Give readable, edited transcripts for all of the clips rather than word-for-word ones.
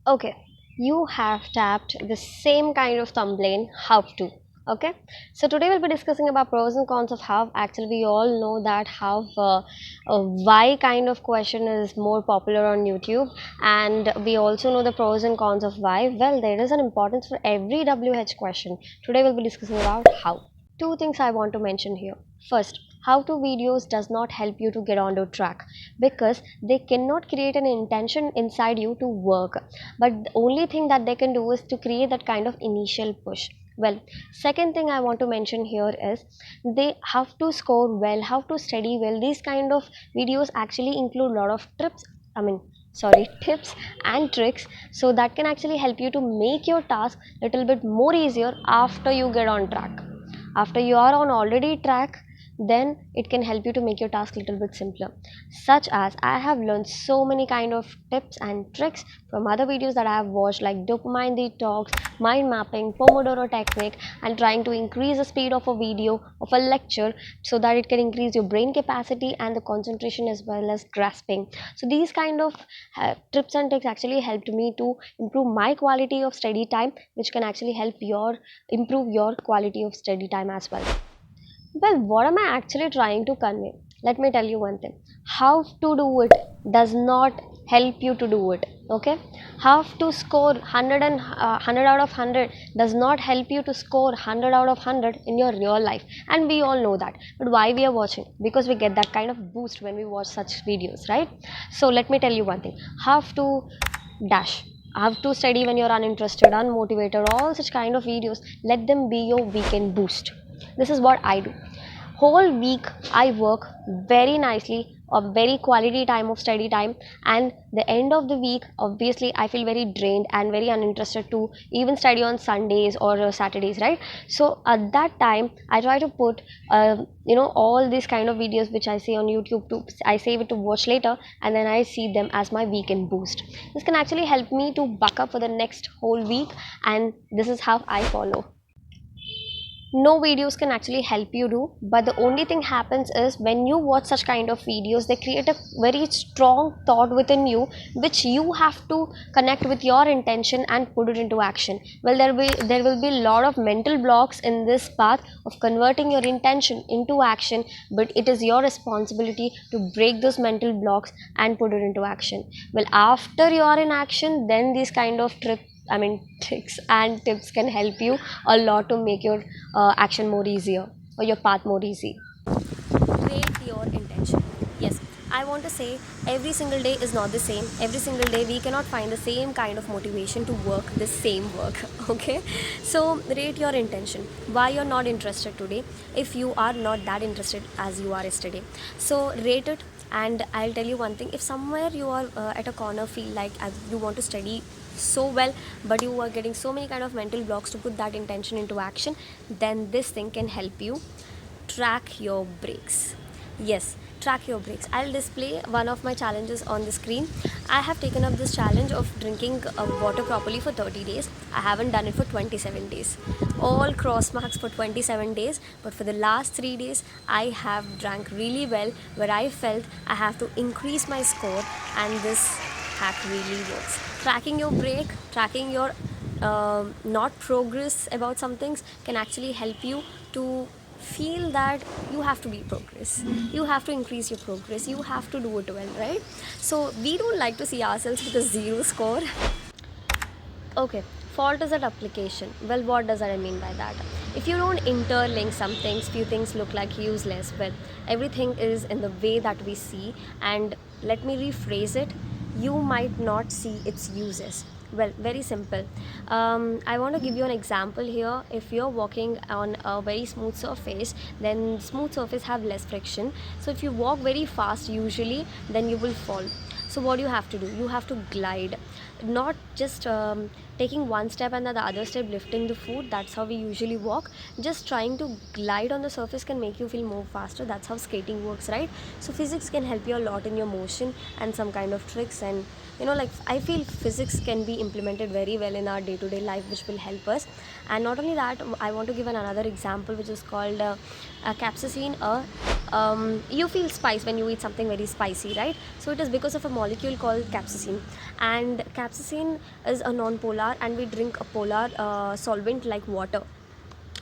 Okay, you have tapped the same kind of thumbnail, how to. Okay, so today we'll be discussing about pros and cons of how. Actually, we all know that how why kind of question is more popular on YouTube, and we also know the pros and cons of why. Well, there is an importance for every WH question. Today we'll be discussing about how. Two things I want to mention here. First, how to videos does not help you to get onto track because they cannot create an intention inside you to work, but the only thing that they can do is to create that kind of initial push. Well, second thing I want to mention here is they have to score well, how to study well. These kind of videos actually include a lot of tips and tricks, so that can actually help you to make your task little bit more easier after you get on track. After you are on already track, then it can help you to make your task little bit simpler. Such as I have learned so many kind of tips and tricks from other videos that I have watched, like dopamine detox, mind mapping, pomodoro technique, and trying to increase the speed of a video of a lecture so that it can increase your brain capacity and the concentration as well as grasping. So these kind of tips and tricks actually helped me to improve my quality of study time, which can actually help your improve your quality of study time as well. Well, what am I actually trying to convey? Let me tell you one thing. How to do it does not help you to do it. Okay? How to score 100 out of 100 does not help you to score 100 out of 100 in your real life. And we all know that. But why we are watching? Because we get that kind of boost when we watch such videos, right? So let me tell you one thing. How to dash. Have to study when you're uninterested, unmotivated, all such kind of videos. Let them be your weekend boost. This is what I do. Whole week I work very nicely, a very quality time of study time, and the end of the week obviously I feel very drained and very uninterested to even study on Sundays or Saturdays, right? So at that time I try to put all these kind of videos which I see on YouTube to I save it to watch later, and then I see them as my weekend boost. This can actually help me to buck up for the next whole week, and this is how I follow. No videos can actually help you do, but the only thing happens is when you watch such kind of videos, they create a very strong thought within you, which you have to connect with your intention and put it into action. Well, there will be a lot of mental blocks in this path of converting your intention into action, but it is your responsibility to break those mental blocks and put it into action. Well, after you are in action, then these kind of tricks and tips can help you a lot to make your action more easier or your path more easy. Create your intention. Yes, I want to say every single day is not the same. Every single day we cannot find the same kind of motivation to work the same work. Okay, so rate your intention. Why you're not interested today? If you are not that interested as you are yesterday, so rate it. And I'll tell you one thing: if somewhere you are at a corner, feel like you want to study so well, but you are getting so many kind of mental blocks to put that intention into action, then this thing can help you. Track your breaks. Yes, track your breaks. I'll display one of my challenges on the screen. I have taken up this challenge of drinking water properly for 30 days. I haven't done it for 27 days. All cross marks for 27 days, but for the last 3 days I have drank really well, where I felt I have to increase my score, and this hack really works. Tracking your break, tracking your not progress about some things can actually help you to feel that you have to be progress, you have to increase your progress, you have to do it well, right? So we don't like to see ourselves with a zero score. Okay, fault is at application. Well, what does I mean by that? If you don't interlink some things, few things look like useless, but everything is in the way that we see. And let me rephrase it: you might not see its uses. Well, very simple. I want to give you an example here. If you're walking on a very smooth surface, then smooth surface have less friction. So if you walk very fast, usually, then you will fall. So what do you have to do? You have to glide, not just taking one step and the other step lifting the foot. That's how we usually walk. Just trying to glide on the surface can make you feel more faster. That's how skating works, right? So physics can help you a lot in your motion and some kind of tricks. And like, I feel physics can be implemented very well in our day-to-day life, which will help us. And not only that, I want to give another example, which is called capsaicin, a you feel spice when you eat something very spicy, right? So it is because of a molecule called capsaicin, and capsaicin is a non-polar, and we drink a polar solvent like water.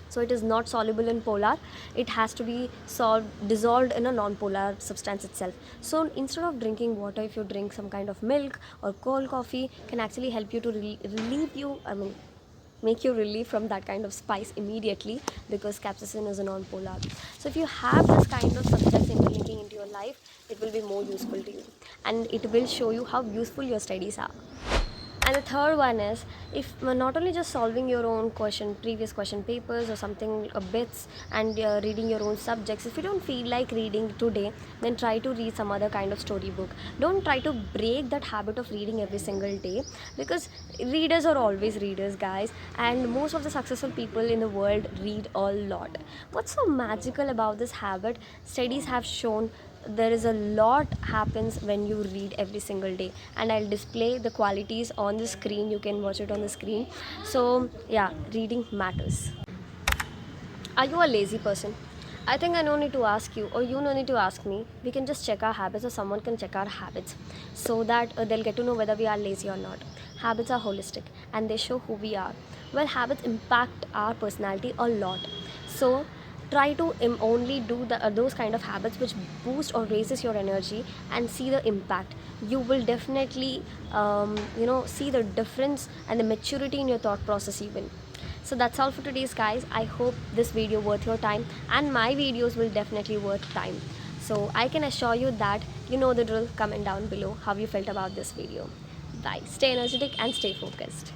So it is not soluble in polar, it has to be dissolved in a non-polar substance itself. So instead of drinking water, if you drink some kind of milk or cold coffee, can actually help you to relieve you, I mean, make you relief from that kind of spice immediately, because capsaicin is a non-polar. So if you have this kind of subjects interlinking into your life, it will be more useful to you, and it will show you how useful your studies are. And the third one is, if not only just solving your own previous question papers or something bits, and reading your own subjects, if you don't feel like reading today, then try to read some other kind of storybook. Don't try to break that habit of reading every single day, because readers are always readers, guys, and most of the successful people in the world read a lot. What's so magical about this habit? Studies have shown there is a lot happens when you read every single day, and I'll display the qualities on the screen, you can watch it on the screen. So yeah, reading matters. Are you a lazy person? I think I no need to ask you, or you no need to ask me. We can just check our habits, or someone can check our habits, so that they'll get to know whether we are lazy or not. Habits are holistic, and they show who we are. Well, habits impact our personality a lot. So try to only do those kind of habits which boost or raises your energy, and see the impact. You will definitely see the difference and the maturity in your thought process even. So that's all for today's, guys. I hope this video worth your time, and my videos will definitely worth time. So I can assure you that you know the drill. Comment down below how you felt about this video. Bye. Stay energetic and stay focused.